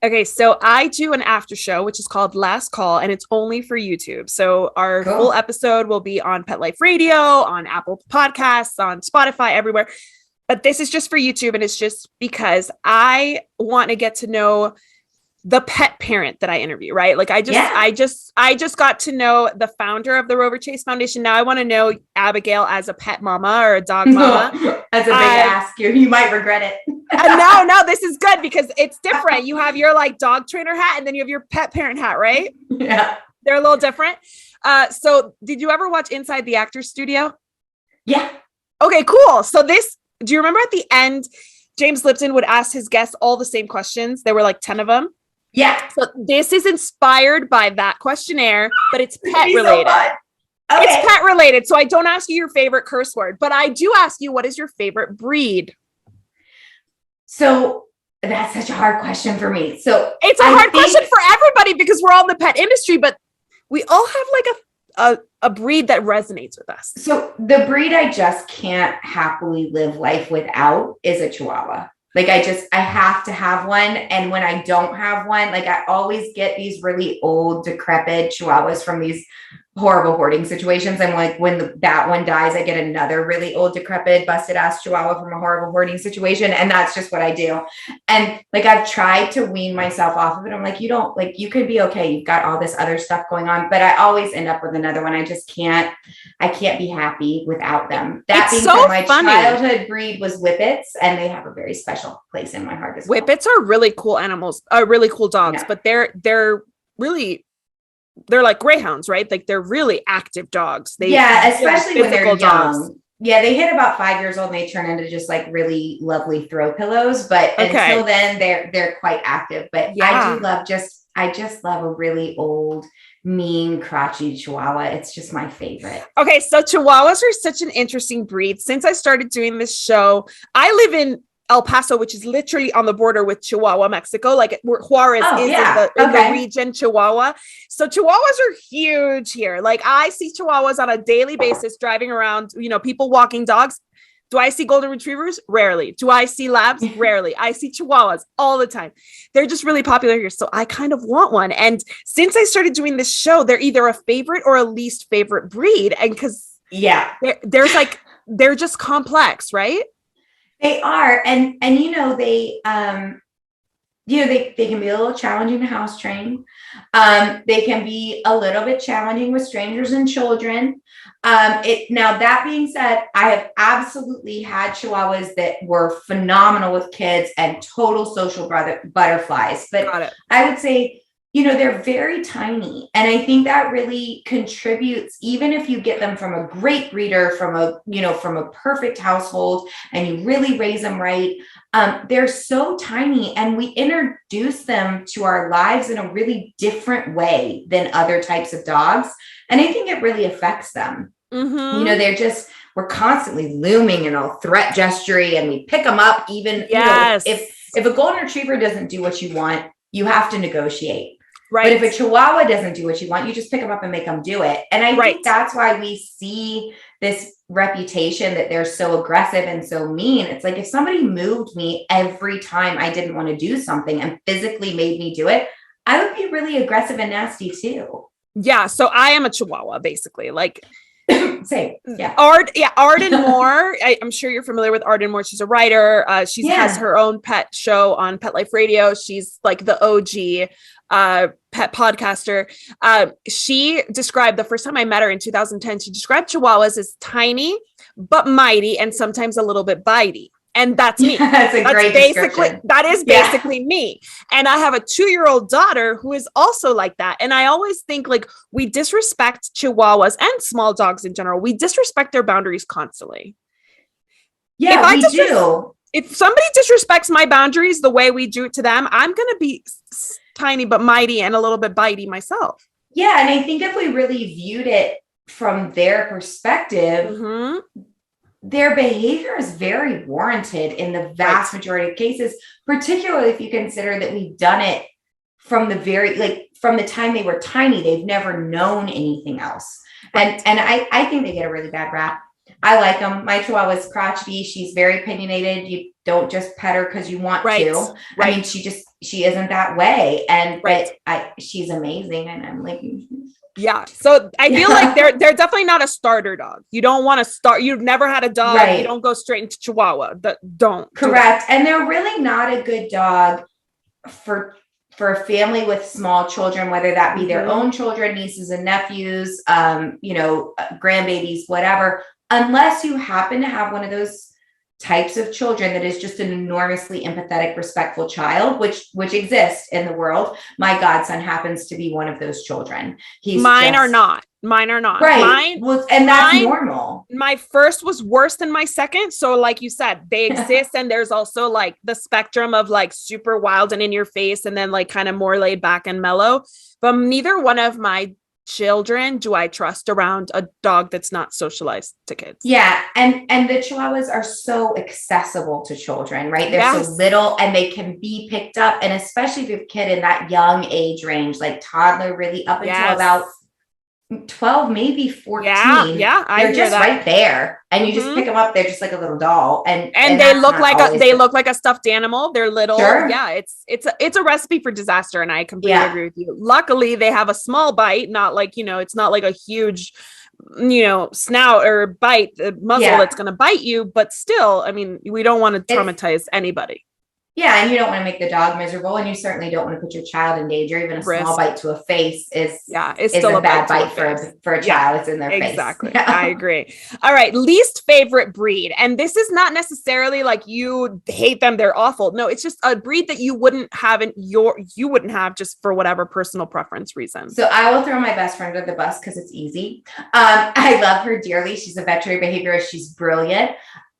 Okay, so I do an after show, which is called Last Call, and it's only for YouTube. So our full Cool. episode will be on Pet Life Radio, on Apple Podcasts, on Spotify, everywhere. But this is just for YouTube, and it's just because I want to get to know the pet parent that I interview, right? Like Yeah. I just got to know the founder of the Roverchase Foundation. Now I want to know Abigail as a pet mama or a dog mama. That's a big Uh, ask. You might regret it. no, this is good because it's different. You have your like dog trainer hat and then you have your pet parent hat, right? Yeah. They're a little different. So did you ever watch Inside the Actors Studio? Yeah. Okay, cool. So do you remember at the end, James Lipton would ask his guests all the same questions? There were like 10 of them. Yeah. So this is inspired by that questionnaire, but it's pet related. So okay. It's pet related. So I don't ask you your favorite curse word, but I do ask you, what is your favorite breed? So that's such a hard question for me. So it's a hard question for everybody because we're all in the pet industry, but we all have like a breed that resonates with us. So the breed I just can't happily live life without is a Chihuahua. Like I have to have one. And when I don't have one, like I always get these really old, decrepit Chihuahuas from these horrible hoarding situations. I'm like, when that one dies, I get another really old, decrepit, busted ass Chihuahua from a horrible hoarding situation. And that's just what I do. And like, I've tried to wean myself off of it. I'm like, you could be okay. You've got all this other stuff going on, but I always end up with another one. I can't be happy without them. That being said, my childhood breed was Whippets, and they have a very special place in my heart as well. Whippets are really cool animals, really cool dogs, but they're like greyhounds, right? Like they're really active dogs. Especially when they're young. Dogs. Yeah, they hit about 5 years old and they turn into just like really lovely throw pillows. But until then, they're quite active. But I just love a really old, mean, crotchety Chihuahua. It's just my favorite. Okay, so Chihuahuas are such an interesting breed. Since I started doing this show, I live in El Paso, which is literally on the border with Chihuahua, Mexico, like where Juarez is in the region, Chihuahua. So Chihuahuas are huge here. Like I see Chihuahuas on a daily basis driving around, people walking dogs. Do I see golden retrievers? Rarely. Do I see labs? Rarely. I see Chihuahuas all the time. They're just really popular here. So I kind of want one. And since I started doing this show, they're either a favorite or a least favorite breed. And because they're just complex, right? They are, and they can be a little challenging to house train. They can be a little bit challenging with strangers and children. Now that being said, I have absolutely had Chihuahuas that were phenomenal with kids and total social butterflies. But I would say, they're very tiny. And I think that really contributes, even if you get them from a great breeder, from a perfect household, and you really raise them right. They're so tiny, and we introduce them to our lives in a really different way than other types of dogs. And I think it really affects them. Mm-hmm. We're constantly looming and all threat gesturing, and we pick them up. Even, if a golden retriever doesn't do what you want, you have to negotiate. Right. But if a Chihuahua doesn't do what you want, you just pick them up and make them do it. And I think that's why we see this reputation that they're so aggressive and so mean. It's like, if somebody moved me every time I didn't want to do something and physically made me do it, I would be really aggressive and nasty too. Yeah. So I am a Chihuahua, basically. Like, same. Yeah. Arden Moore. I'm sure you're familiar with Arden Moore. She's a writer. She has her own pet show on Pet Life Radio. She's like the OG pet podcaster. She described, the first time I met her in 2010, she described Chihuahuas as tiny but mighty and sometimes a little bit bitey. And that's me. That is basically me. And I have a 2-year-old daughter who is also like that. And I always think like we disrespect Chihuahuas and small dogs in general. We disrespect their boundaries constantly. Yeah, we do. If somebody disrespects my boundaries the way we do it to them, I'm going to be tiny but mighty and a little bit bitey myself. Yeah. And I think if we really viewed it from their perspective, their behavior is very warranted in the vast majority of cases, particularly if you consider that we've done it from from the time they were tiny. They've never known anything else. And I think they get a really bad rap. I like them. My Chihuahua's crotchety. She's very opinionated. You don't just pet her because you want to. I mean, she isn't that way. And but she's amazing. And I'm like, yeah. So I feel like they're definitely not a starter dog. You don't want to start. You've never had a dog. You don't go straight into Chihuahua. Don't. Correct. And they're really not a good dog for a family with small children, whether that be their own children, nieces and nephews, grandbabies, whatever, unless you happen to have one of those types of children that is just an enormously empathetic, respectful child, which exists in the world. My godson happens to be one of those children. Mine are not. Right. That's normal. My first was worse than my second. So like you said, they exist. And there's also like the spectrum of like super wild and in your face and then like kind of more laid back and mellow. But neither one of my children do I trust around a dog that's not socialized to kids. Yeah. And the Chihuahuas are so accessible to children, right? They're so little and they can be picked up. And especially if you have a kid in that young age range, like toddler, really up until about 12, maybe 14. Yeah. They're just right there. And you just pick them up. They're just like a little doll. And they look like a stuffed animal. They're little. Sure. Yeah. It's a recipe for disaster. And I completely agree with you. Luckily they have a small bite, not like, it's not like a huge, snout or bite, muzzle that's going to bite you, but still, I mean, we don't want to traumatize anybody. Yeah, and you don't want to make the dog miserable, and you certainly don't want to put your child in danger. Even a small bite to a face is still a bad bite for a child. It's in their face. Exactly. I agree. All right, least favorite breed, and this is not necessarily like you hate them; they're awful. No, it's just a breed that you wouldn't have just for whatever personal preference reason. So I will throw my best friend under the bus because it's easy. I love her dearly. She's a veterinary behaviorist. She's brilliant.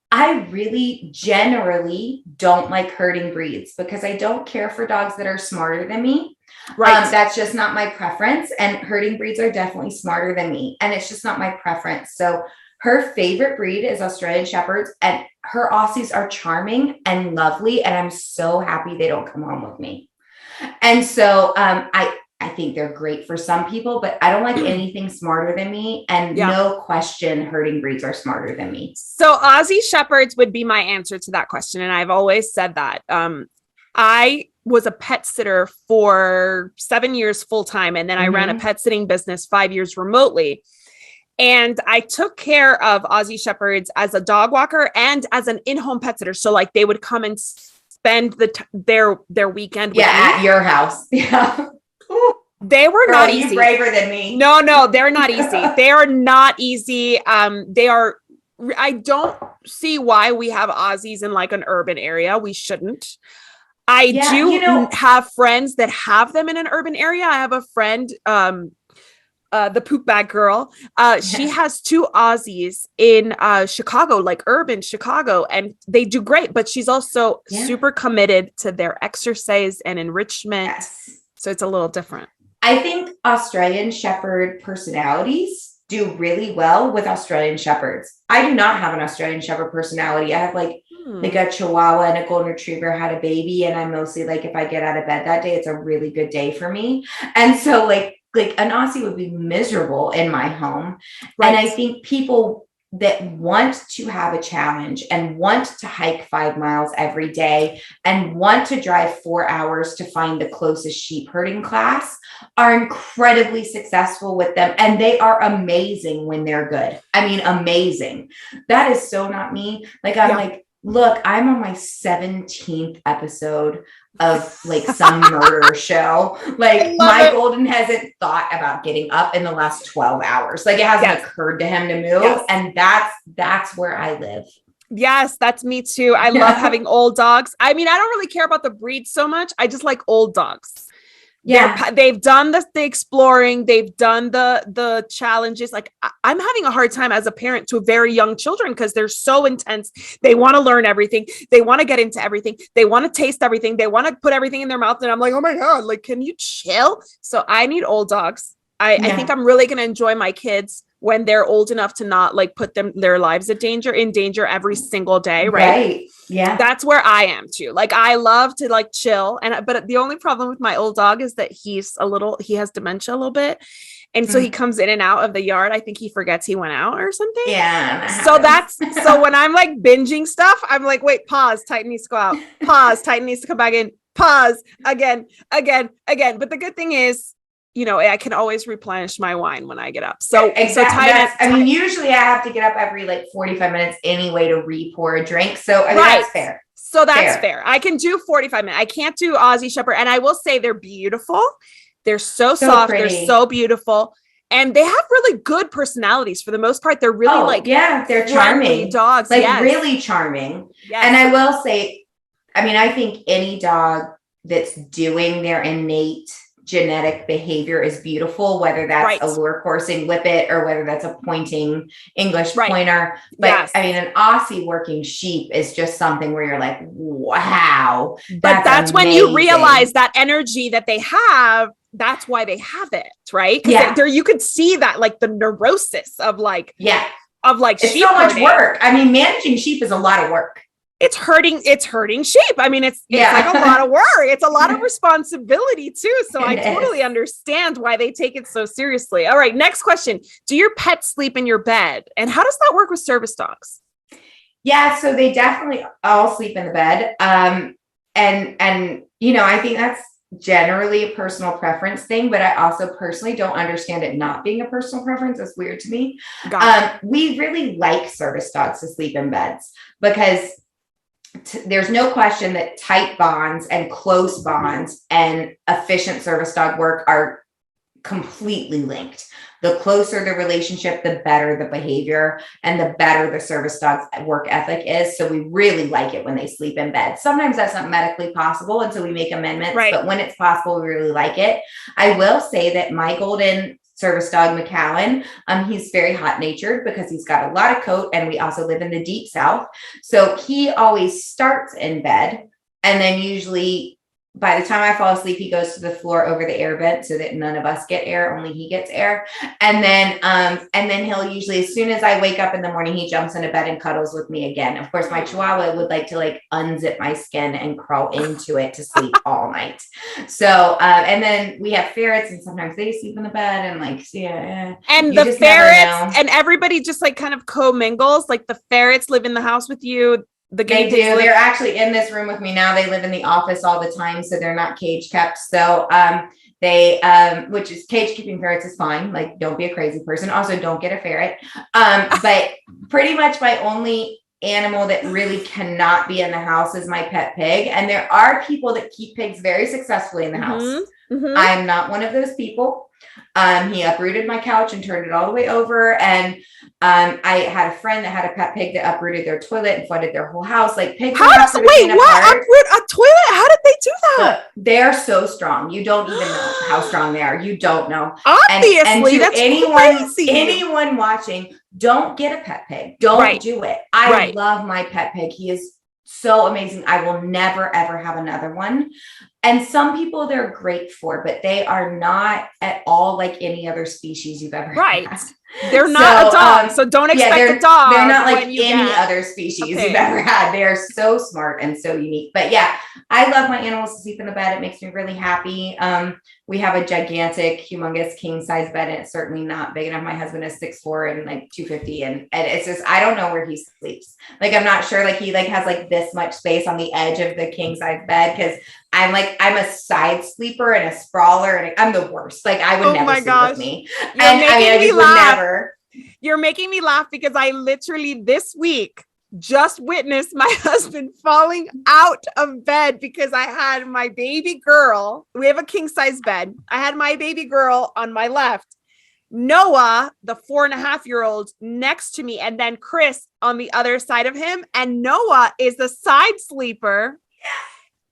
I really generally don't like herding breeds because I don't care for dogs that are smarter than me. Right. That's just not my preference. And herding breeds are definitely smarter than me. And it's just not my preference. So her favorite breed is Australian Shepherds, and her Aussies are charming and lovely. And I'm so happy they don't come home with me. And so I think they're great for some people, but I don't like anything smarter than me. And no question, herding breeds are smarter than me. So Aussie Shepherds would be my answer to that question. And I've always said that. I was a pet sitter for 7 years full time. And then I ran a pet sitting business 5 years remotely. And I took care of Aussie Shepherds as a dog walker and as an in-home pet sitter. So like they would come and spend their weekend with me. At your house. Yeah. They were not easy. Braver than me. No, they're not easy. They are not easy. I don't see why we have Aussies in like an urban area. We shouldn't. I do have friends that have them in an urban area. I have a friend, the poop bag girl. She has 2 Aussies in Chicago, like urban Chicago, and they do great, but she's also super committed to their exercise and enrichment. Yes. So it's a little different. I think Australian Shepherd personalities do really well with Australian Shepherds. I do not have an Australian Shepherd personality. I have like a Chihuahua and a Golden Retriever had a baby. And I'm mostly like, if I get out of bed that day, it's a really good day for me. And so like an Aussie would be miserable in my home. Right. And I think people that want to have a challenge and want to hike 5 miles every day and want to drive 4 hours to find the closest sheep herding class are incredibly successful with them. And they are amazing when they're good. I mean, amazing. That is so not me. Like, I'm like, look, I'm on my 17th episode of like some murder show. Like my Golden hasn't thought about getting up in the last 12 hours. Like it hasn't occurred to him to move. Yes. And that's where I live. Yes, that's me too. I love having old dogs. I mean, I don't really care about the breed so much. I just like old dogs. Yeah, they've done the exploring. They've done the challenges. Like I'm having a hard time as a parent to very young children because they're so intense. They want to learn everything. They want to get into everything. They want to taste everything. They want to put everything in their mouth. And I'm like, oh my God, like, can you chill? So I need old dogs. I think I'm really going to enjoy my kids when they're old enough to not like put their lives in danger every single day. Right. Yeah. That's where I am too. Like, I love to like chill. But the only problem with my old dog is that he has dementia a little bit. And so he comes in and out of the yard. I think he forgets he went out or something. Yeah. So when I'm like binging stuff, I'm like, wait, pause, Titan needs to go out. Pause, Titan needs to come back in. Pause, again. But the good thing is, you know, I can always replenish my wine when I get up. So, exactly. Usually I have to get up every like 45 minutes anyway to re-pour a drink. So that's fair. So that's fair. I can do 45 minutes. I can't do Aussie Shepherd. And I will say they're beautiful. They're so soft. Pretty. They're so beautiful. And they have really good personalities for the most part. They're really they're charming dogs. Like really charming. Yes. And I will say, I think any dog that's doing their innate genetic behavior is beautiful, whether that's a lure coursing whippet or whether that's a pointing English pointer. But an Aussie working sheep is just something where you're like, wow. That's when you realize that energy that they have, that's why they have it, right? Because you could see that, like the neurosis of like, it's sheep so much work. Managing sheep is a lot of work. It's hurting sheep. It's like a lot of work. It's a lot of responsibility too. So I totally understand why they take it so seriously. All right. Next question. Do your pets sleep in your bed? And how does that work with service dogs? Yeah. So they definitely all sleep in the bed. And I think that's generally a personal preference thing, but I also personally don't understand it not being a personal preference. It's weird to me. We really like service dogs to sleep in beds because there's no question that tight bonds and close bonds and efficient service dog work are completely linked. The closer the relationship, the better the behavior and the better the service dog's work ethic is. So we really like it when they sleep in bed. Sometimes that's not medically possible, and so we make amendments, but when it's possible, we really like it. I will say that my golden service dog, McAllen, he's very hot natured because he's got a lot of coat, and we also live in the deep South. So he always starts in bed, and then usually by the time I fall asleep, he goes to the floor over the air vent so that none of us get air, only he gets air. And then he'll usually, as soon as I wake up in the morning, he jumps into bed and cuddles with me again. Of course, my Chihuahua would like to like unzip my skin and crawl into it to sleep all night. So, and then we have ferrets, and sometimes they sleep in the bed and like, and the ferrets and everybody just like kind of commingles. Like the ferrets live in the house with you. They do. They're actually in this room with me now. They live in the office all the time, so they're not cage kept. So which is cage keeping ferrets is fine. Like, don't be a crazy person. Also, don't get a ferret. But pretty much my only animal that really cannot be in the house is my pet pig. And there are people that keep pigs very successfully in the house. I'm not one of those people. He uprooted my couch and turned it all the way over. And I had a friend that had a pet pig that uprooted their toilet and flooded their whole house. Like pigs. Uproot a toilet? How did they do that? Look, they're so strong. You don't even know how strong they are. You don't know. Obviously, and to that's crazy. Anyone watching, don't get a pet pig. Don't do it. I love my pet pig. He is so amazing. I will never, ever have another one. And some people they're great for, but they are not at all like any other species you've ever had. They're not a dog, so don't expect a dog. They're not like any other species you've ever had. They are so smart and so unique. But yeah, I love my animals to sleep in the bed. It makes me really happy. We have a gigantic, humongous king size bed, and it's certainly not big enough. My husband is 6'4" and like 250, and it's just I don't know where he sleeps. Like I'm not sure. Like he like has like this much space on the edge of the king size bed because I'm a side sleeper and a sprawler, and I'm the worst. Like I would never sleep with me. You're making me laugh because I literally this week just witnessed my husband falling out of bed because I had my baby girl. We have a king size bed. I had my baby girl on my left, Noah, the 4.5-year-old next to me, and then Chris on the other side of him. And Noah is the side sleeper.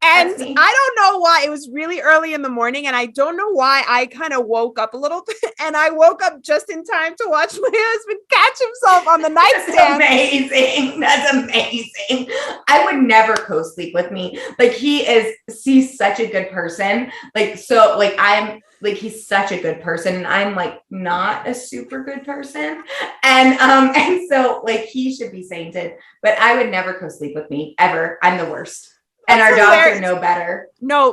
And I don't know why. It was really early in the morning, and I don't know why I kind of woke up a little bit, and I woke up just in time to watch my husband catch himself on the nightstand. That's amazing. I would never co-sleep with me. Like he's such a good person. He's such a good person, and I'm like not a super good person. And so like he should be sainted, but I would never co-sleep with me ever. I'm the worst. And our dogs are no better. No,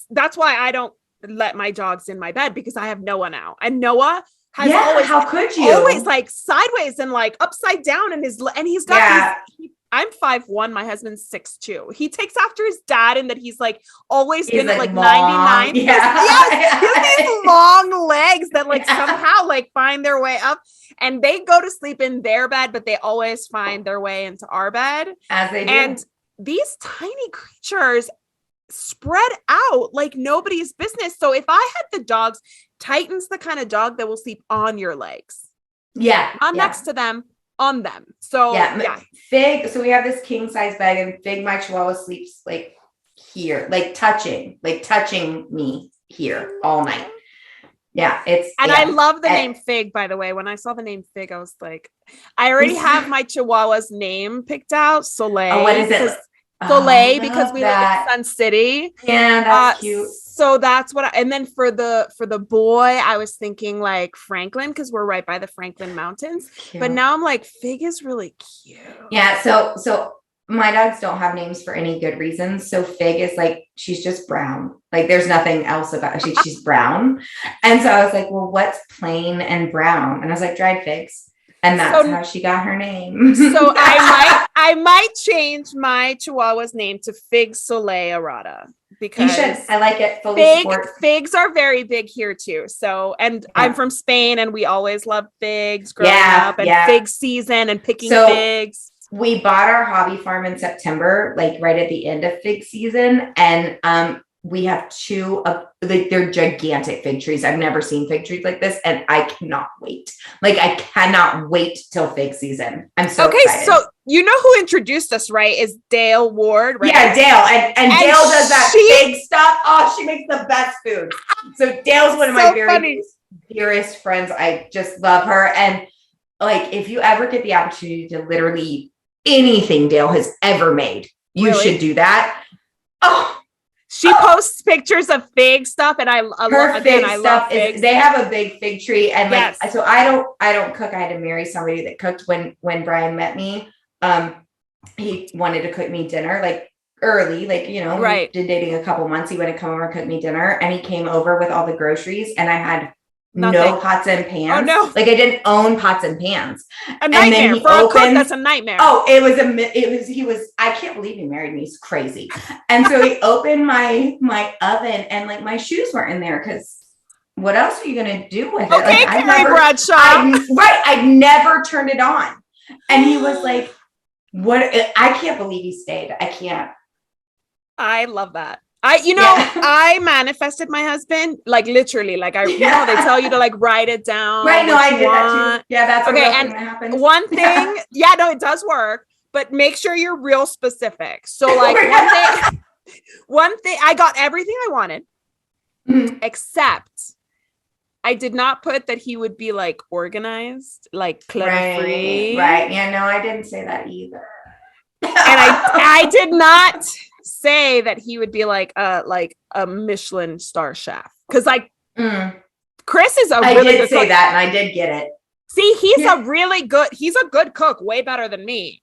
that's why I don't let my dogs in my bed, because I have Noah now. And Noah has how could you? Always like sideways and like upside down and he's got I'm 5'1", my husband's 6'2". He takes after his dad in that he's like always been like 99. Yes, he has these long legs that like somehow like find their way up, and they go to sleep in their bed, but they always find their way into our bed. As they do. And these tiny creatures spread out like nobody's business. So if I had the dogs, Titan's the kind of dog that will sleep on your legs. Yeah. Not next to them, on them. So Fig. So we have this king size bed, and Fig, my Chihuahua, sleeps like here, like touching me here all night. Yeah. I love the name Fig, by the way. When I saw the name Fig, I was like, I already have my Chihuahua's name picked out. Soleil. Oh, what is it? Soleil, because we live in Sun City. Yeah, that's cute. So that's what and then for the boy, I was thinking like Franklin, because we're right by the Franklin Mountains. Cute. But now I'm like, Fig is really cute. Yeah, so my dogs don't have names for any good reasons. So Fig is like, she's just brown. Like there's nothing else about her. She's brown. And so I was like, well, what's plain and brown? And I was like, dried figs. And that's how she got her name. So I might change my Chihuahua's name to Fig Soleil Arata, because you should. I like it. Fully support. Figs are very big here too. So, and I'm from Spain, and we always loved figs growing up, and fig season and picking figs. We bought our hobby farm in September, like right at the end of fig season, and we have two of they're gigantic fig trees. I've never seen fig trees like this, and I cannot wait. Like I cannot wait till fig season. I'm so excited. So you know who introduced us, right? Is Dale Ward, right? Yeah, Dale. And Dale does that fig stuff. Oh, she makes the best food. So Dale's one of my very dearest friends. I just love her. And like, if you ever get the opportunity to literally eat anything Dale has ever made, you should do that. Oh. She posts pictures of fig stuff, and I love figs. They have a big fig tree, and so I don't cook. I had to marry somebody that cooked. When Brian met me, he wanted to cook me dinner like early, like we did dating a couple months. He wanted to come over and cook me dinner, and he came over with all the groceries, and I had no pots and pans. Oh no! Like I didn't own pots and pans. A nightmare for a cook. That's a nightmare. Oh, he was. I can't believe he married me. He's crazy. And so he opened my oven, and like my shoes weren't in there, because what else are you gonna do with it? Okay, like, Carrie Bradshaw. I never turned it on, and he was like, "What?" I can't believe he stayed. I can't. I love that. I manifested my husband, like literally, like they tell you to like write it down. Right. No, I did that too. Yeah. That's okay. And one thing, it does work, but make sure you're real specific. So like one thing, I got everything I wanted, except I did not put that he would be like organized, like clutter free. Right. Yeah. No, I didn't say that either. And I did not say that he would be like a Michelin star chef, because like Chris is I did say cook. That, and I did get it. See, he's a good cook, way better than me.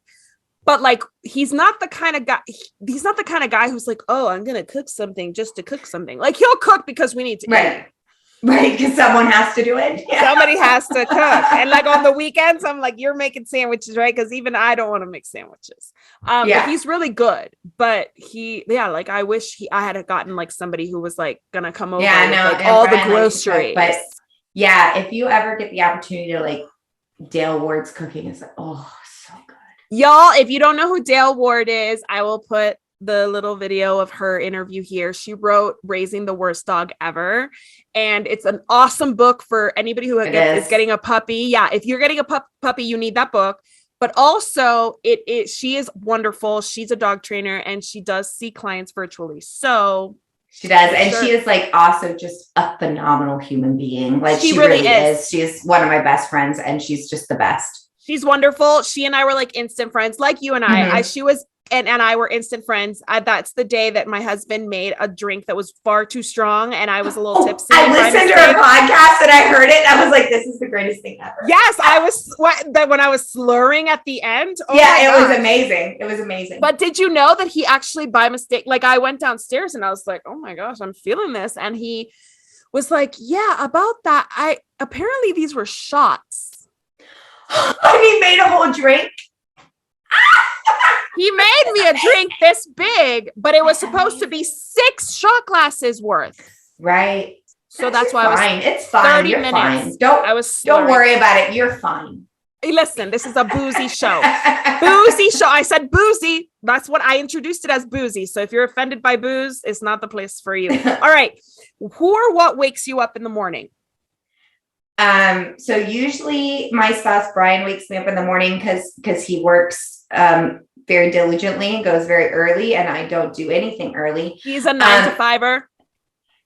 But like, he's not the kind of guy. He's not the kind of guy who's like, oh, I'm gonna cook something just to cook something. Like he'll cook because we need to eat. Right, because someone has to do it. Yeah. Somebody has to cook. And like on the weekends, I'm like, you're making sandwiches, right? Because even I don't want to make sandwiches. But he's really good. But I wish I had gotten like somebody who was like gonna come over with like all the groceries. But yeah, if you ever get the opportunity to like Dale Ward's cooking, it's like, oh, so good. Y'all, if you don't know who Dale Ward is, I will put the little video of her interview here. She wrote Raising the Worst Dog Ever, and it's an awesome book for anybody who is getting a puppy. Yeah, if you're getting a puppy, you need that book. But also she is wonderful. She's a dog trainer and she does see clients virtually. So she does. And she is like also just a phenomenal human being. Like she really is. She's one of my best friends and she's just the best. She's wonderful. She and I were like instant friends, like you and I. She was and I were instant friends. That's the day that my husband made a drink that was far too strong and I was a little tipsy. I listened to her podcast and I heard it. I was like, this is the greatest thing ever. Yes, I was when I was slurring at the end. Oh yeah, it was amazing. It was amazing. But did you know that he actually by mistake, like I went downstairs and I was like, oh my gosh, I'm feeling this. And he was like, yeah, about that. Apparently these were shots. And he made a whole drink. He made me a drink this big, but it was supposed to be 6 shot glasses worth. Right. So that's why fine. It's fine. 30 minutes. Fine. Don't worry about it. You're fine. Hey, listen, this is a boozy show. Boozy show. I said boozy. That's what I introduced it as, boozy. So if you're offended by booze, it's not the place for you. All right. Who or what wakes you up in the morning? So usually my spouse, Brian, wakes me up in the morning because he works very diligently and goes very early and I don't do anything early. He's a 9-to-5er.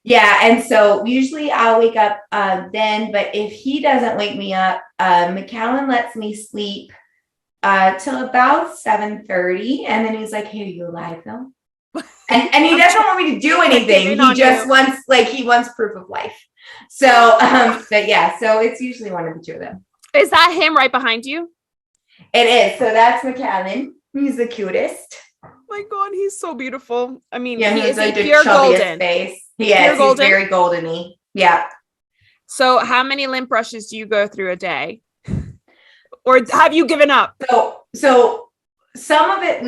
Yeah. And so usually I'll wake up then, but if he doesn't wake me up, McAllen lets me sleep till about 7:30. And then he's like, hey, are you alive though? and he doesn't want me to do anything. He just wants proof of life. So, but yeah, so it's usually one of the two of them. Is that him right behind you? It is. So that's McAllen. He's the cutest. Oh my God, he's so beautiful. I mean, yeah, he he's is like a pure golden face. Yes, he's very golden-y. Yeah. So how many lint brushes do you go through a day? Or have you given up? So some of it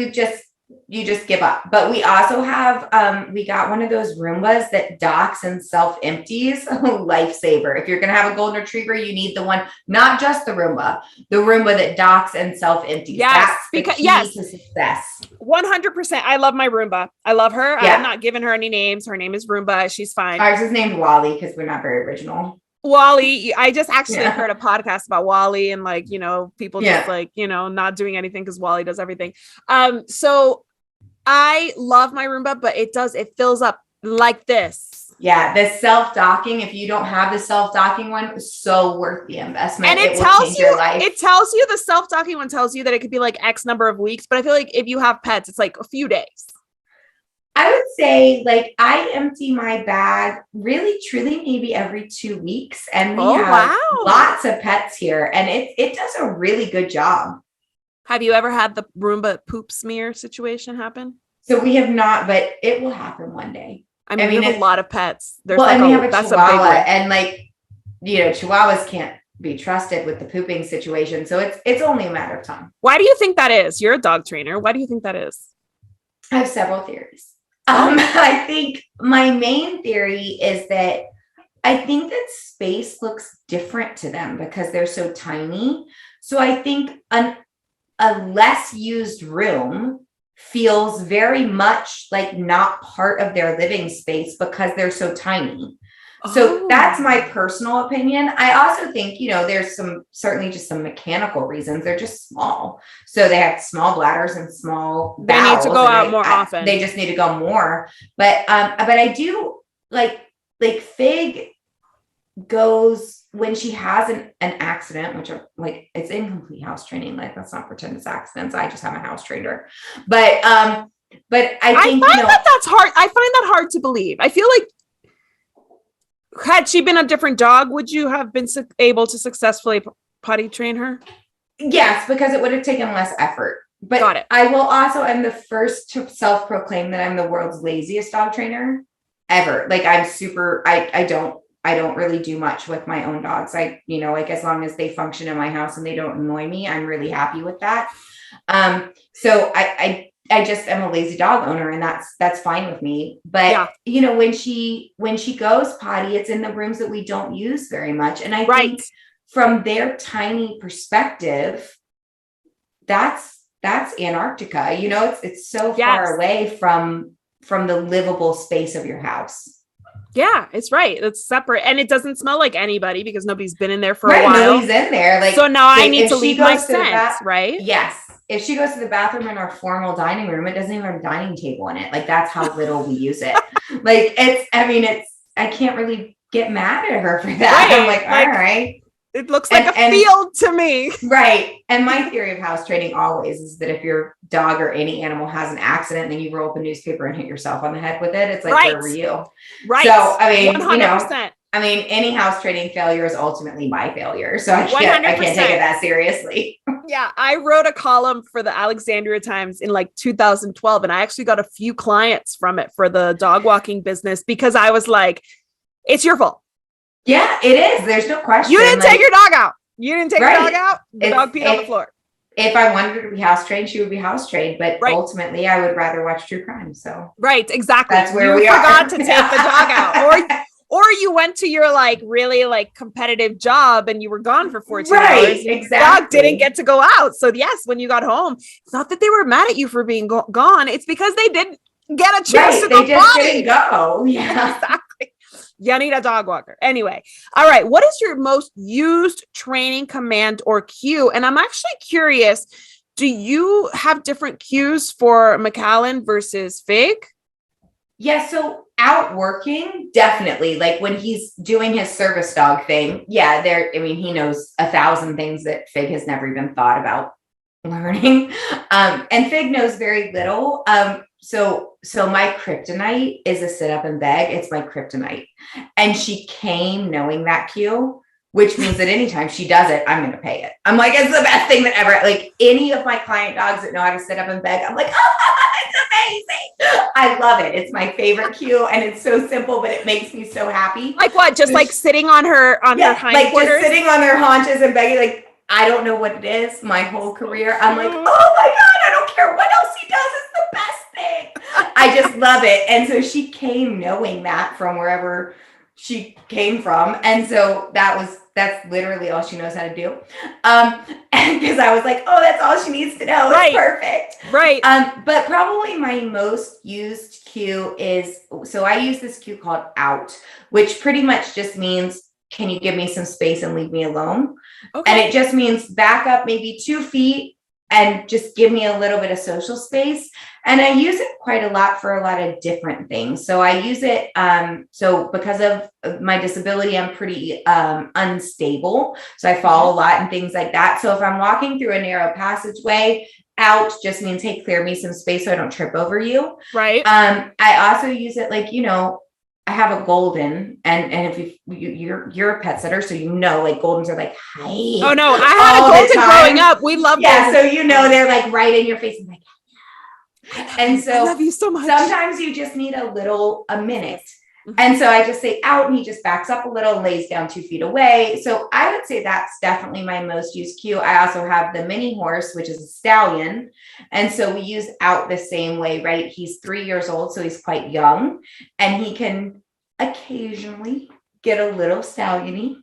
you just give up. But we also have, we got one of those Roombas that docks and self-empties. Lifesaver. If you're going to have a golden retriever, you need the one, not just the Roomba that docks and self-empties. Yes, that's the key to success. 100%. I love my Roomba. I love her. Yeah. I have not given her any names. Her name is Roomba. She's fine. Ours is named Wally because we're not very original. Wally. I just actually heard a podcast about Wally and like, people just like, not doing anything because Wally does everything. So I love my Roomba, but it fills up like this. Yeah. The self-docking, if you don't have the self-docking one, so worth the investment. And it tells you, the self-docking one tells you that it could be like X number of weeks, but I feel like if you have pets, it's like a few days. I would say like I empty my bag really truly maybe every 2 weeks and we have lots of pets here and it does a really good job. Have you ever had the Roomba poop smear situation happen? So we have not, but it will happen one day. I mean we have a lot of pets. And we have a Chihuahua and like, Chihuahuas can't be trusted with the pooping situation. So it's only a matter of time. Why do you think that is? You're a dog trainer. Why do you think that is? I have several theories. I think my main theory is that I think that space looks different to them because they're so tiny. So I think a less used room feels very much like not part of their living space because they're so tiny. So that's my personal opinion. I also think, there's certainly just some mechanical reasons. They're just small. So they have small bladders and small bowels. They need to go out more often. They just need to go more. But I do like Fig goes when she has an accident, which are like, it's incomplete house training. Like, let's not pretend it's accidents. I just have a house trainer. But I think that's hard. I find that hard to believe. I feel like, had she been a different dog, would you have been able to successfully potty train her? Yes, because it would have taken less effort. But got it. I'm the first to self-proclaim that I'm the world's laziest dog trainer ever. Like I don't really do much with my own dogs. As long as they function in my house and they don't annoy me, I'm really happy with that. So I just am a lazy dog owner and that's fine with me. But when she goes potty, it's in the rooms that we don't use very much. And I think from their tiny perspective, that's Antarctica. It's so far away from the livable space of your house. Yeah, it's right. It's separate. And it doesn't smell like anybody because nobody's been in there for a Right, while. nobody's in there. Like, so now I need if to she leave my goes to the scent, right? yes. If she goes to the bathroom in our formal dining room, it doesn't even have a dining table in it. Like, that's how little we use it. Like, I can't really get mad at her for that. Right. I'm like, all right. It looks like a field to me. Right. And my theory of house training always is that if your dog or any animal has an accident, then you roll up a newspaper and hit yourself on the head with it. It's like, where were you? Right. So, I mean, 100%. Any house training failure is ultimately my failure. So I can't take it that seriously. Yeah. I wrote a column for the Alexandria Times in like 2012, and I actually got a few clients from it for the dog walking business because I was like, it's your fault. Yeah, it is. There's no question. You didn't take your dog out. You didn't take your dog out. The dog peed on the floor. If I wanted her to be house trained, she would be house trained. But ultimately, I would rather watch true crime. So exactly. That's where you forgot to take the dog out, or you went to your like really like competitive job and you were gone for 14 hours. Exactly. The dog didn't get to go out. So yes, when you got home, it's not that they were mad at you for being gone. It's because they didn't get a chance to go. They just didn't go. Yeah, exactly. You need a dog walker. Anyway. All right. What is your most used training command or cue? And I'm actually curious, do you have different cues for Macallan versus Fig? Yeah. So out working, definitely. Like when he's doing his service dog thing. Yeah. He knows 1,000 things that Fig has never even thought about learning. And Fig knows very little. So my kryptonite is a sit up and beg. It's my kryptonite. And she came knowing that cue, which means that anytime she does it, I'm going to pay it. I'm like, it's the best thing that ever, like any of my client dogs that know how to sit up and beg, I'm like, oh, it's amazing. I love it. It's my favorite cue. And it's so simple, but it makes me so happy. Like what? Just like sitting on her hind quarters? Just sitting on their haunches and begging, like, I don't know what it is. My whole career, I'm like, oh my God, I don't care what else he does. It's the best thing. I just love it. And so she came knowing that from wherever she came from. And so that's literally all she knows how to do. Because I was like, oh, that's all she needs to know. It's perfect. Right. But probably my most used cue is, so I use this cue called out, which pretty much just means, can you give me some space and leave me alone? Okay. And it just means back up maybe 2 feet and just give me a little bit of social space. And I use it quite a lot for a lot of different things. So I use it, so because of my disability, I'm pretty unstable. So I fall a lot and things like that. So if I'm walking through a narrow passageway, out just means, hey, clear me some space so I don't trip over you. Right. I also use it like, I have a golden, and if you're a pet sitter, so like Goldens are like, hi. Oh no, I had a golden growing up. We love Goldens. So they're like right in your face and like, and so I love you so much. Sometimes you just need a minute. Mm-hmm. And so I just say out and he just backs up a little, lays down 2 feet away. So I would say that's definitely my most used cue. I also have the mini horse, which is a stallion. And so we use out the same way, right? He's 3 years old, so he's quite young, and he can occasionally get a little stallion-y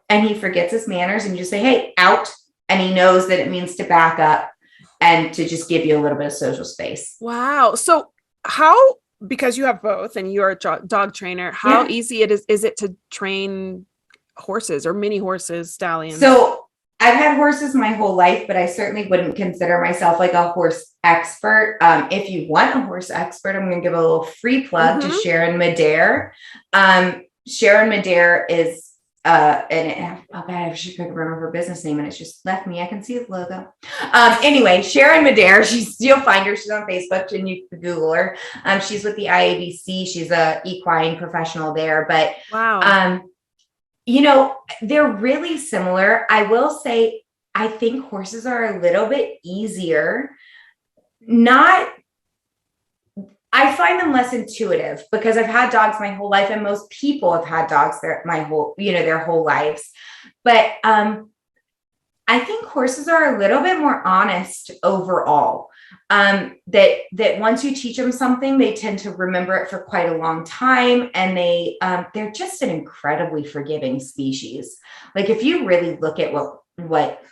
and he forgets his manners, and you just say, hey, out. And he knows that it means to back up and to just give you a little bit of social space. Wow. So because you have both and you're a dog trainer, how easy is it to train horses or mini horses, stallions? So I've had horses my whole life, but I certainly wouldn't consider myself like a horse expert. If you want a horse expert, I'm going to give a little free plug to Sharon Madare. Sharon Madare is I should remember her business name and it's just left me. I can see his logo. Anyway, Sharon Madare, you'll find her. She's on Facebook and you can Google her. She's with the IABC. She's a equine professional there, but wow. They're really similar. I will say, I think horses are a little bit easier. I find them less intuitive because I've had dogs my whole life, and most people have had dogs their whole lives. But I think horses are a little bit more honest overall. That once you teach them something, they tend to remember it for quite a long time, and they're just an incredibly forgiving species. Like if you really look at what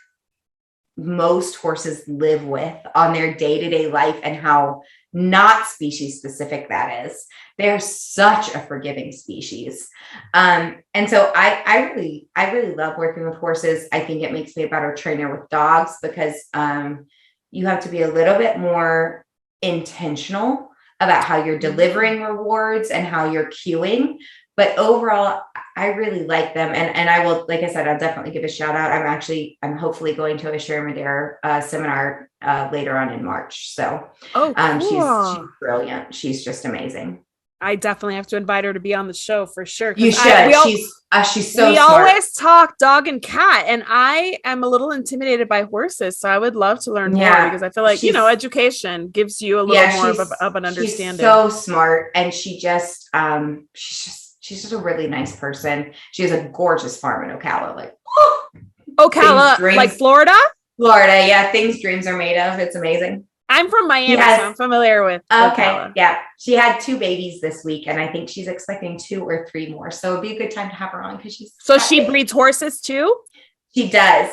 most horses live with on their day-to-day life and how not species specific that is. They're such a forgiving species. And so I really love working with horses. I think it makes me a better trainer with dogs because you have to be a little bit more intentional about how you're delivering rewards and how you're cueing. But overall, I really like them. And I will, like I said, I'll definitely give a shout out. I'm hopefully going to a Sherry Madera seminar later on in March. So cool. She's brilliant. She's just amazing. I definitely have to invite her to be on the show for sure. You should. She's so we smart. always talk dog and cat, and I am a little intimidated by horses, so I would love to learn more because I feel like education gives you a little more of an understanding. She's so smart, and she's just a really nice person. She has a gorgeous farm in Ocala, Ocala, like Florida. Florida, yeah. Things dreams are made of. It's amazing. I'm from Miami, so I'm familiar with Ocala. Yeah. She had 2 babies this week, and I think she's expecting 2 or 3 more. So it'd be a good time to have her on because she breeds horses too? She does.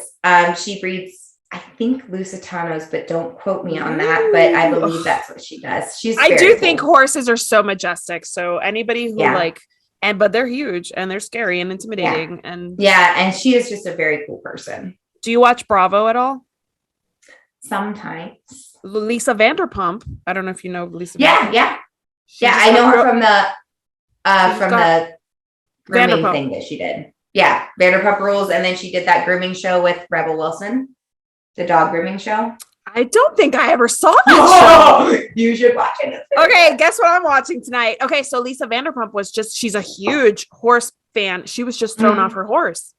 She breeds, I think, Lusitanos, but don't quote me on that. But I believe that's what she does. I do think horses are so majestic. So anybody who but they're huge and they're scary and intimidating. And she is just a very cool person. Do you watch Bravo at all? Sometimes. Lisa Vanderpump. I don't know if you know Lisa. Vanderpump. Yeah. I know her from the grooming Vanderpump thing that she did. Yeah, Vanderpump Rules, and then she did that grooming show with Rebel Wilson, the dog grooming show. I don't think I ever saw that show. You should watch it. Okay, guess what I'm watching tonight? Okay, so Lisa Vanderpump she's a huge horse fan. She was just thrown off her horse.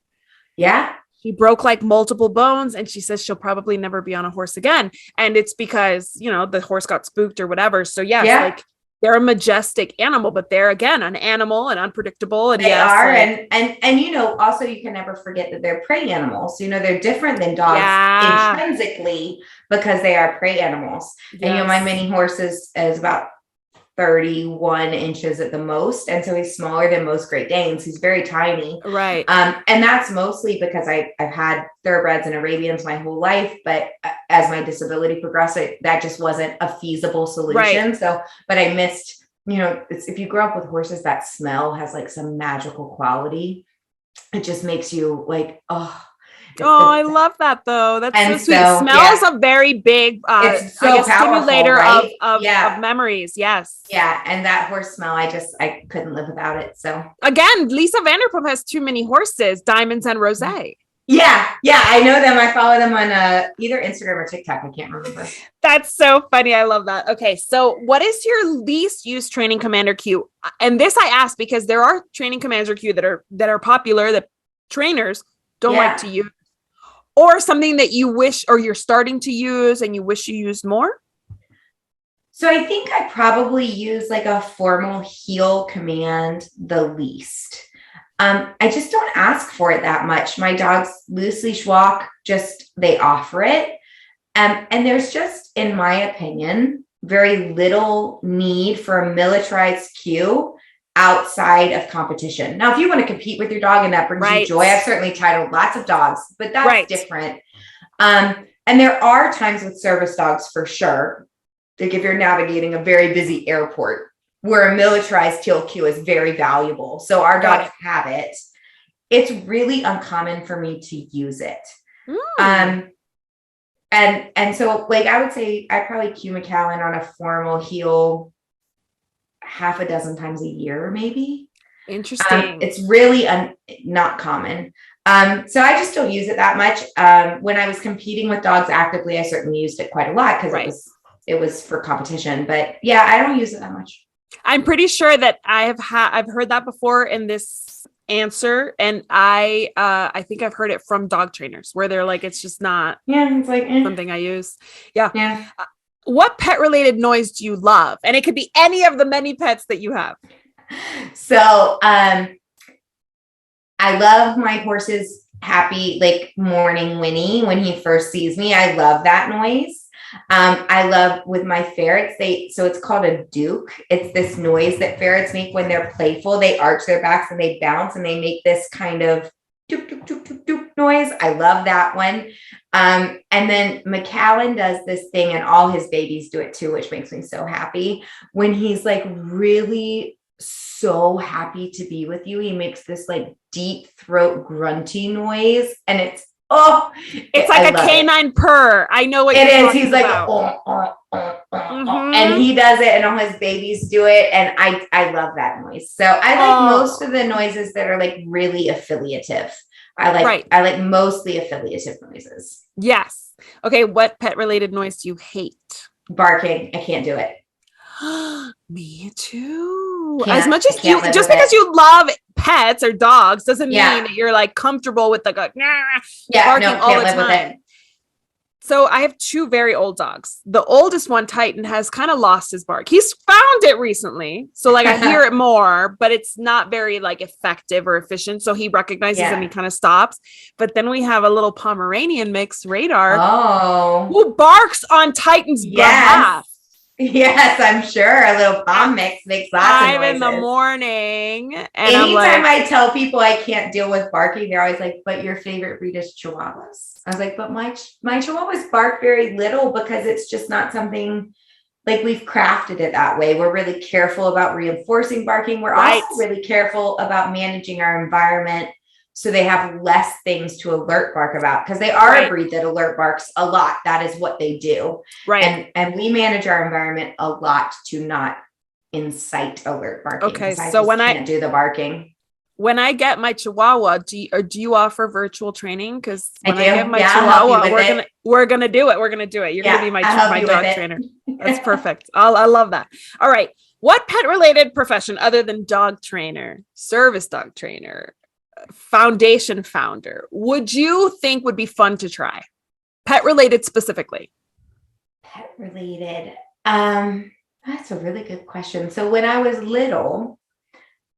Yeah. She broke like multiple bones, and she says she'll probably never be on a horse again. And it's because, the horse got spooked or whatever. So like they're a majestic animal, but they're again an animal and unpredictable. And they are. And also you can never forget that they're prey animals. They're different than dogs intrinsically because they are prey animals. Yes. And my mini horse is about 31 inches at the most. And so he's smaller than most Great Danes. He's very tiny. Right. And that's mostly because I've had thoroughbreds and Arabians my whole life, but as my disability progressed, that just wasn't a feasible solution. Right. So, but I missed, if you grow up with horses, that smell has like some magical quality. It just makes you like, I love that though. That's so sweet. Smell is a very big stimulator of memories. Yes. Yeah. And that horse smell, I couldn't live without it. So again, Lisa Vanderpump has too many horses, Diamonds and Rose. Yeah. I know them. I follow them on either Instagram or TikTok. I can't remember. That's so funny. I love that. Okay. So what is your least used training commander cue? And this I ask because there are training commander cue that are popular that trainers don't like to use. Or something that you wish, or you're starting to use and you wish you used more? So I think I probably use like a formal heel command the least. I just don't ask for it that much. My dogs loose leash walk, they offer it. And there's just, in my opinion, very little need for a militarized cue outside of competition. Now, if you want to compete with your dog and that brings you joy, I've certainly titled lots of dogs, but that's different. And there are times with service dogs for sure, like if you're navigating a very busy airport where a militarized heel cue is very valuable. So our dogs have it. It's really uncommon for me to use it. And so like, I would say I probably cue McAllen on a formal heel half a dozen times a year, maybe. Interesting. It's really not common. So I just don't use it that much. When I was competing with dogs actively, I certainly used it quite a lot because it was for competition. But yeah, I don't use it that much. I'm pretty sure that I've heard that before in this answer, and I think I've heard it from dog trainers where they're like, it's just not it's like something I use. Yeah. What pet related noise do you love? And it could be any of the many pets that you have. So, I love my horse's happy, like morning whinny when he first sees me. I love that noise. I love with my ferrets, so it's called a duke. It's this noise that ferrets make when they're playful. They arch their backs and they bounce and they make this kind of doop, doop, doop, doop, doop. noise. I love that one. And then McAllen does this thing, and all his babies do it too, which makes me so happy. When he's like really so happy to be with you, he makes this like deep throat grunty noise, and it's like a canine purr. I know what it you're is. He's like, and he does it, and all his babies do it, and I love that noise. So I like most of the noises that are like really affiliative. I like mostly affiliative noises. Yes. Okay. What pet related noise do you hate? Barking. I can't do it. Me too. As much as you, just because you love pets or dogs doesn't mean that you're like comfortable with like barking all the time. So I have 2 very old dogs. The oldest one, Titan, has kind of lost his bark. He's found it recently. So like I hear it more, but it's not very like effective or efficient. So he recognizes and he kind of stops. But then we have a little Pomeranian mix, Radar, who barks on Titan's behalf. Yes, I'm sure a little pom mix makes lots of noises. 5 in the morning. And anytime I tell people I can't deal with barking, they're always like, but your favorite breed is Chihuahuas. I was like, but my Chihuahuas bark very little because it's just not something like we've crafted it that way. We're really careful about reinforcing barking. We're also really careful about managing our environment so they have less things to alert bark about, because they are a breed that alert barks a lot. That is what they do. Right. And we manage our environment a lot to not incite alert barking. Okay. So when I can't do the barking. When I get my Chihuahua, do you offer virtual training? Because when I get my Chihuahua, we're gonna do it. We're gonna do it. You're gonna be my dog trainer. That's perfect. I love that. All right. What pet related profession other than dog trainer, service dog trainer, foundation founder would you think would be fun to try? Pet related specifically. Pet related. That's a really good question. So when I was little,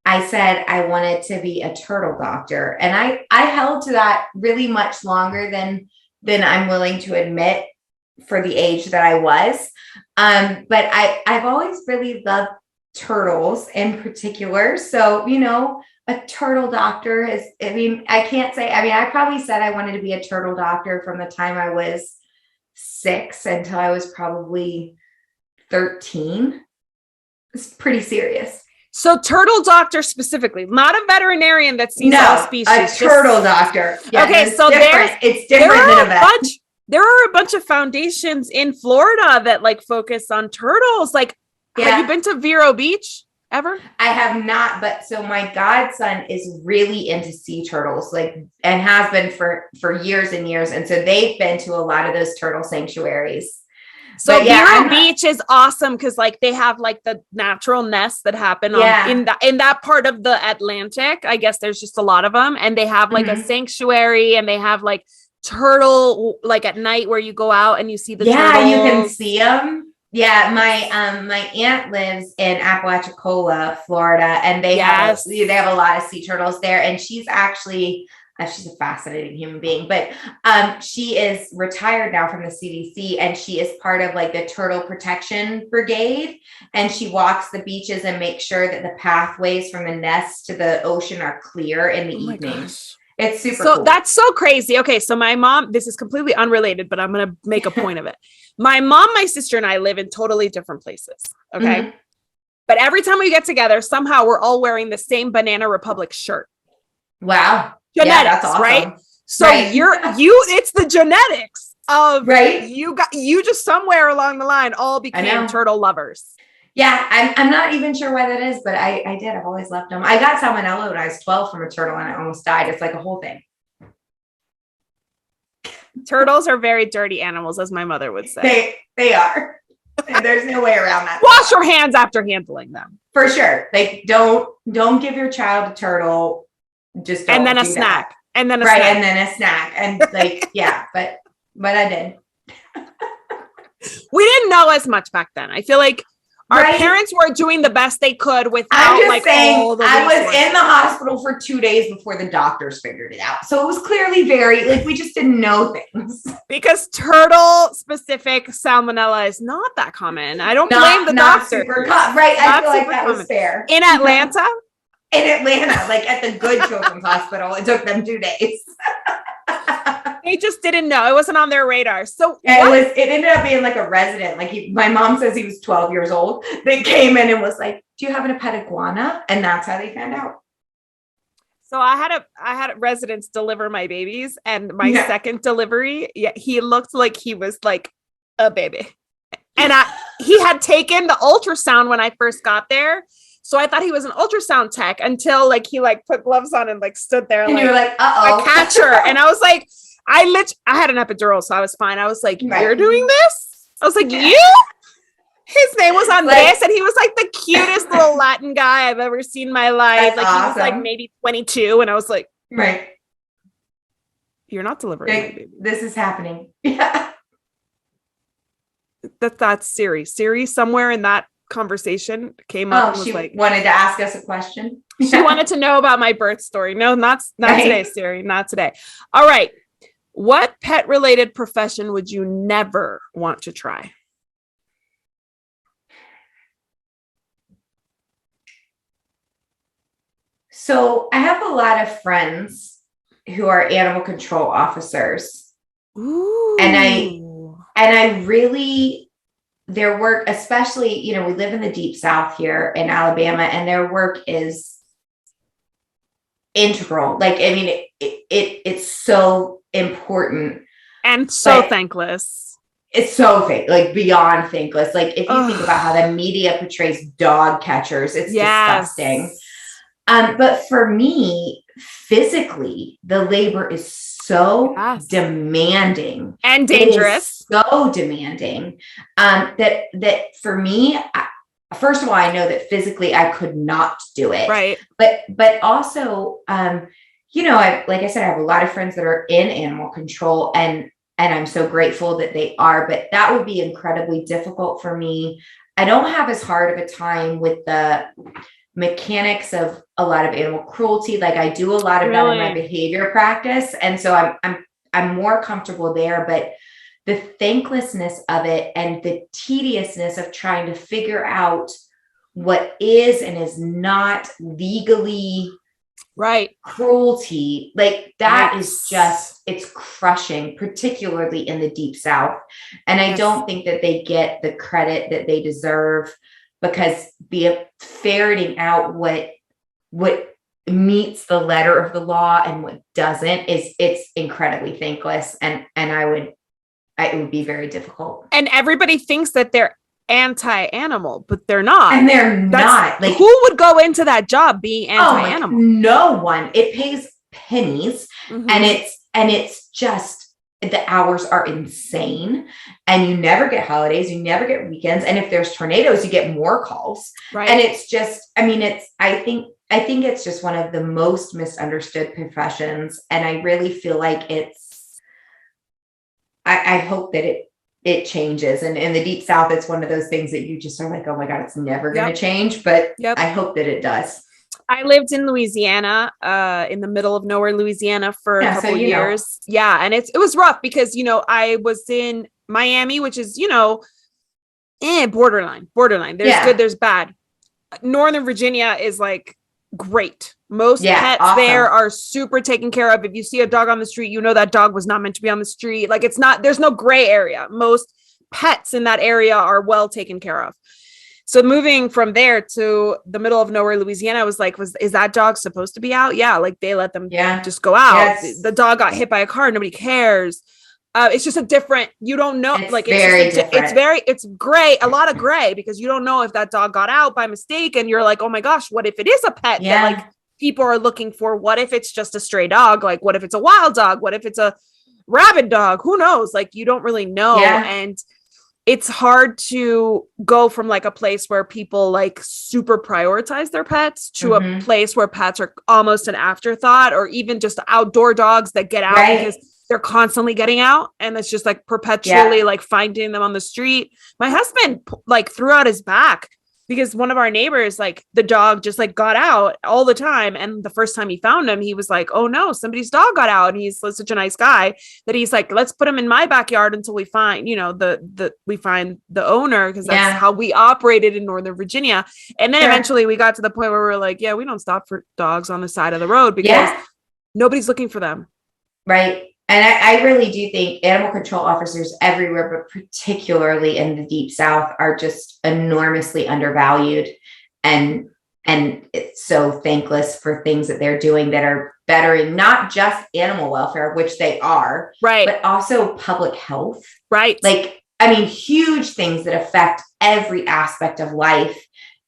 I said I wanted to be a turtle doctor, and I held to that really much longer than I'm willing to admit for the age that I was. But I've always really loved turtles in particular. So, a turtle doctor is, I probably said I wanted to be a turtle doctor from the time I was 6 until I was probably 13. It's pretty serious. So turtle doctor specifically, not a veterinarian that sees all species. A turtle doctor. Yeah, okay, so it's different than a vet. There are a bunch of foundations in Florida that like focus on turtles. Like, have you been to Vero Beach ever? I have not, but so my godson is really into sea turtles, and has been for years and years. And so they've been to a lot of those turtle sanctuaries. So Vero Beach is awesome because like they have like the natural nests that happen in that part of the Atlantic. I guess there's just a lot of them, and they have like a sanctuary, and they have like turtle like at night where you go out and you see the turtles. You can see them. Yeah, my aunt lives in Apalachicola, Florida, and they have a lot of sea turtles there, and she's actually she's a fascinating human being, but she is retired now from the CDC, and she is part of like the Turtle Protection Brigade, and she walks the beaches and makes sure that the pathways from the nest to the ocean are clear in the evening. It's super cool. That's so crazy. Okay, so my mom, this is completely unrelated, but I'm going to make a point of it. My mom, my sister, and I live in totally different places. Okay. Mm-hmm. But every time we get together, somehow we're all wearing the same Banana Republic shirt. Wow. Genetics, that's awesome. Right? So it's the genetics of you just somewhere along the line all became turtle lovers. Yeah, I'm not even sure why that is, but I did. I've always loved them. I got salmonella when I was 12 from a turtle, and I almost died. It's like a whole thing. Turtles are very dirty animals, as my mother would say. They are. There's no way around that. Wash your hands after handling them. For sure. Like don't give your child a turtle. Just don't and then do a snack. That. And then a snack. snack. And then a snack. And like, but I did. We didn't know as much back then. I feel like our parents were doing the best they could without all the resources. I was in the hospital for 2 days before the doctors figured it out. So it was clearly we just didn't know things. Because turtle specific salmonella is not that common. I don't blame the doctor. I feel like that was fair. In Atlanta? In Atlanta, like at the good children's hospital. It took them 2 days. They just didn't know. It wasn't on their radar. So it ended up being like a resident. Like my mom says he was 12 years old. They came in and was like, do you have a pet iguana? And that's how they found out. So I had residents deliver my babies, and my second delivery, he looked like he was like a baby. And he had taken the ultrasound when I first got there. So I thought he was an ultrasound tech until like he like put gloves on and like stood there and you were like, uh-oh. a catcher. And I was like, I had an epidural, so I was fine. I was like, you're doing this? I was like, you? His name was Andres, and he was like the cutest little Latin guy I've ever seen in my life. Like awesome. He was like maybe 22, and I was like, right. You're not delivering my baby. This is happening. Yeah. That's Siri. Siri somewhere in that conversation came up and was she like, wanted to ask us a question. She wanted to know about my birth story. No, not today, Siri. Not today. All right. What pet related profession would you never want to try? So I have a lot of friends who are animal control officers. Ooh. And I really, their work, especially, you know, we live in the deep South here in Alabama, and their work is integral. Like, I mean, it's so important. And so thankless. It's so like beyond thankless. Like if you think about how the media portrays dog catchers, it's disgusting. But for me, physically, the labor is so demanding and dangerous. So demanding that for me, first of all, I know that physically I could not do it. Right. But also, you know, like I said, I have a lot of friends that are in animal control, and I'm so grateful that they are, but that would be incredibly difficult for me. I don't have as hard of a time with the mechanics of a lot of animal cruelty. Like I do a lot of that in my behavior practice. And so I'm more comfortable there, but the thanklessness of it and the tediousness of trying to figure out what is and is not legally cruelty, like that is just, it's crushing, particularly in the deep South. And I don't think that they get the credit that they deserve, because the ferreting out what meets the letter of the law and what doesn't it's incredibly thankless, and it would be very difficult. And everybody thinks that they're anti-animal, but they're not. And they're not. Like, who would go into that job being anti-animal? No one. It pays pennies, and it's just, the hours are insane, and you never get holidays, you never get weekends, and if there's tornadoes, you get more calls. Right. And it's just, I mean, I think it's just one of the most misunderstood professions, and I really feel like I hope that it changes. And in the deep South, it's one of those things that you just are like, oh my God, it's never going to change, but I hope that it does. I lived in Louisiana, in the middle of nowhere, Louisiana, for a couple years. Know. Yeah. And it was rough because, you know, I was in Miami, which is, you know, borderline. There's good, there's bad. Northern Virginia is like great. Most pets there are super taken care of. If you see a dog on the street, you know that dog was not meant to be on the street. Like there's no gray area. Most pets in that area are well taken care of. So moving from there to the middle of nowhere, Louisiana, I was like, is that dog supposed to be out? Yeah. Like they let them just go out. Yes. The dog got hit by a car. Nobody cares. It's just a different, you don't know. It's gray, a lot of gray, because you don't know if that dog got out by mistake. And you're like, oh my gosh, what if it is a pet that like people are looking for? What if it's just a stray dog? Like, what if it's a wild dog? What if it's a rabid dog? Who knows? Like, you don't really know. Yeah. And it's hard to go from like a place where people like super prioritize their pets to a place where pets are almost an afterthought, or even just outdoor dogs that get out because they're constantly getting out, and it's just like perpetually like finding them on the street. My husband like threw out his back because one of our neighbors, like the dog just like got out all the time. And the first time he found him, he was like, oh no, somebody's dog got out. And he's such a nice guy that he's like, let's put him in my backyard until we find, you know, we find the owner. Cause that's how we operated in Northern Virginia. And then eventually we got to the point where we're like, we don't stop for dogs on the side of the road because nobody's looking for them. Right. And I really do think animal control officers everywhere, but particularly in the Deep South, are just enormously undervalued, and it's so thankless for things that they're doing that are bettering not just animal welfare, which they are, right, but also public health. Right. Like, I mean, huge things that affect every aspect of life.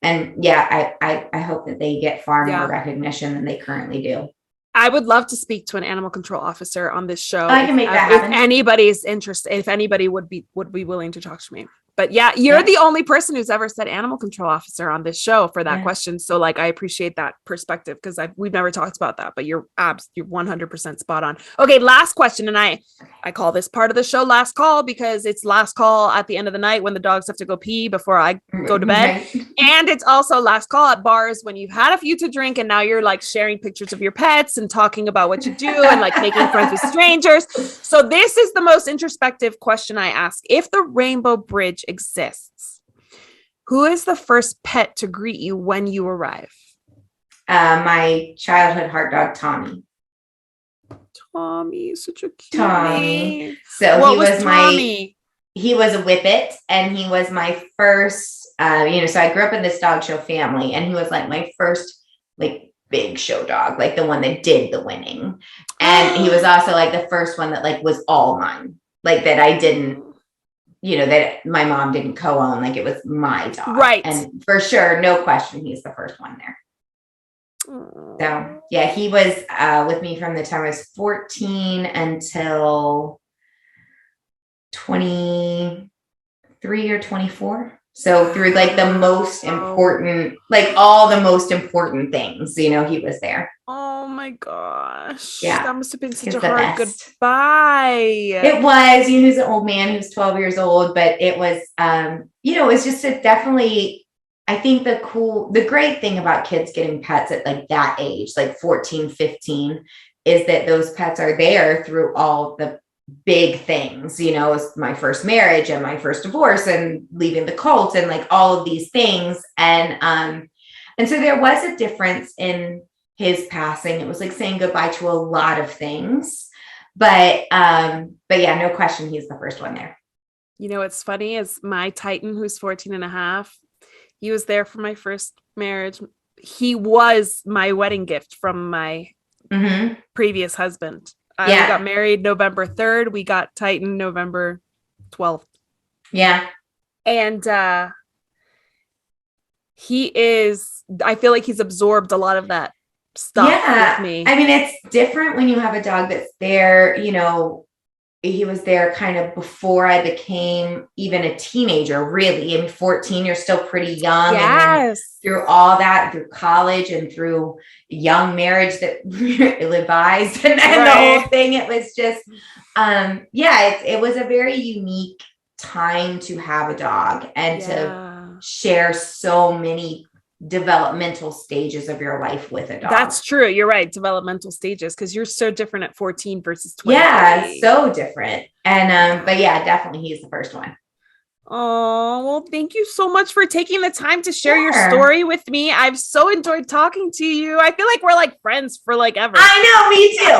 And yeah, I hope that they get far more recognition than they currently do. I would love to speak to an animal control officer on this show. I can make that happen. If anybody's interested, if anybody would be willing to talk to me. But yeah, you're the only person who's ever said animal control officer on this show for that question. So like, I appreciate that perspective because we've never talked about that, but you're 100% spot on. Okay. Last question. And I call this part of the show last call because it's last call at the end of the night when the dogs have to go pee before I go to bed. And it's also last call at bars when you've had a few to drink and now you're like sharing pictures of your pets and talking about what you do and like making friends with strangers. So this is the most introspective question I ask. If the Rainbow Bridge exists, who is the first pet to greet you when you arrive? My childhood heart dog, Tommy. Tommy, such a cute Tommy. name. So what was Tommy? He was a Whippet, and he was my first, so I grew up in this dog show family, and he was like my first like big show dog, like the one that did the winning. And he was also like the first one that like was all mine, like that I didn't, that my mom didn't co-own, like it was my dog. Right. And for sure, no question, he's the first one there. So yeah, he was with me from the time I was 14 until 23 or 24. So through like the most important, like all the most important things, he was there. Oh my gosh. Yeah. That must have been such a hard goodbye. It was, he was an old man. He was 12 years old, but it was, it was just definitely, I think the great thing about kids getting pets at like that age, like 14, 15, is that those pets are there through all the big things, it was my first marriage and my first divorce and leaving the cult and like all of these things. And so there was a difference in his passing. It was like saying goodbye to a lot of things, but yeah, no question. He's the first one there. What's funny is my Titan, who's 14 and a half, he was there for my first marriage. He was my wedding gift from my previous husband. We got married November 3rd. We got Titan November 12th. Yeah. And I feel like he's absorbed a lot of that stuff with me. I mean, it's different when you have a dog that's there, he was there kind of before I became even a teenager, really. I mean, 14, you're still pretty young. Yes. And through all that, through college and through young marriage that ill-advised and the whole thing, it was just, it was a very unique time to have a dog and to share so many developmental stages of your life with a dog. That's true. You're right. Developmental stages, because you're so different at 14 versus 20. Yeah, so different. And but yeah, definitely he's the first one. Oh, well, thank you so much for taking the time to share your story with me. I've so enjoyed talking to you. I feel like we're like friends for like ever. I know, me too.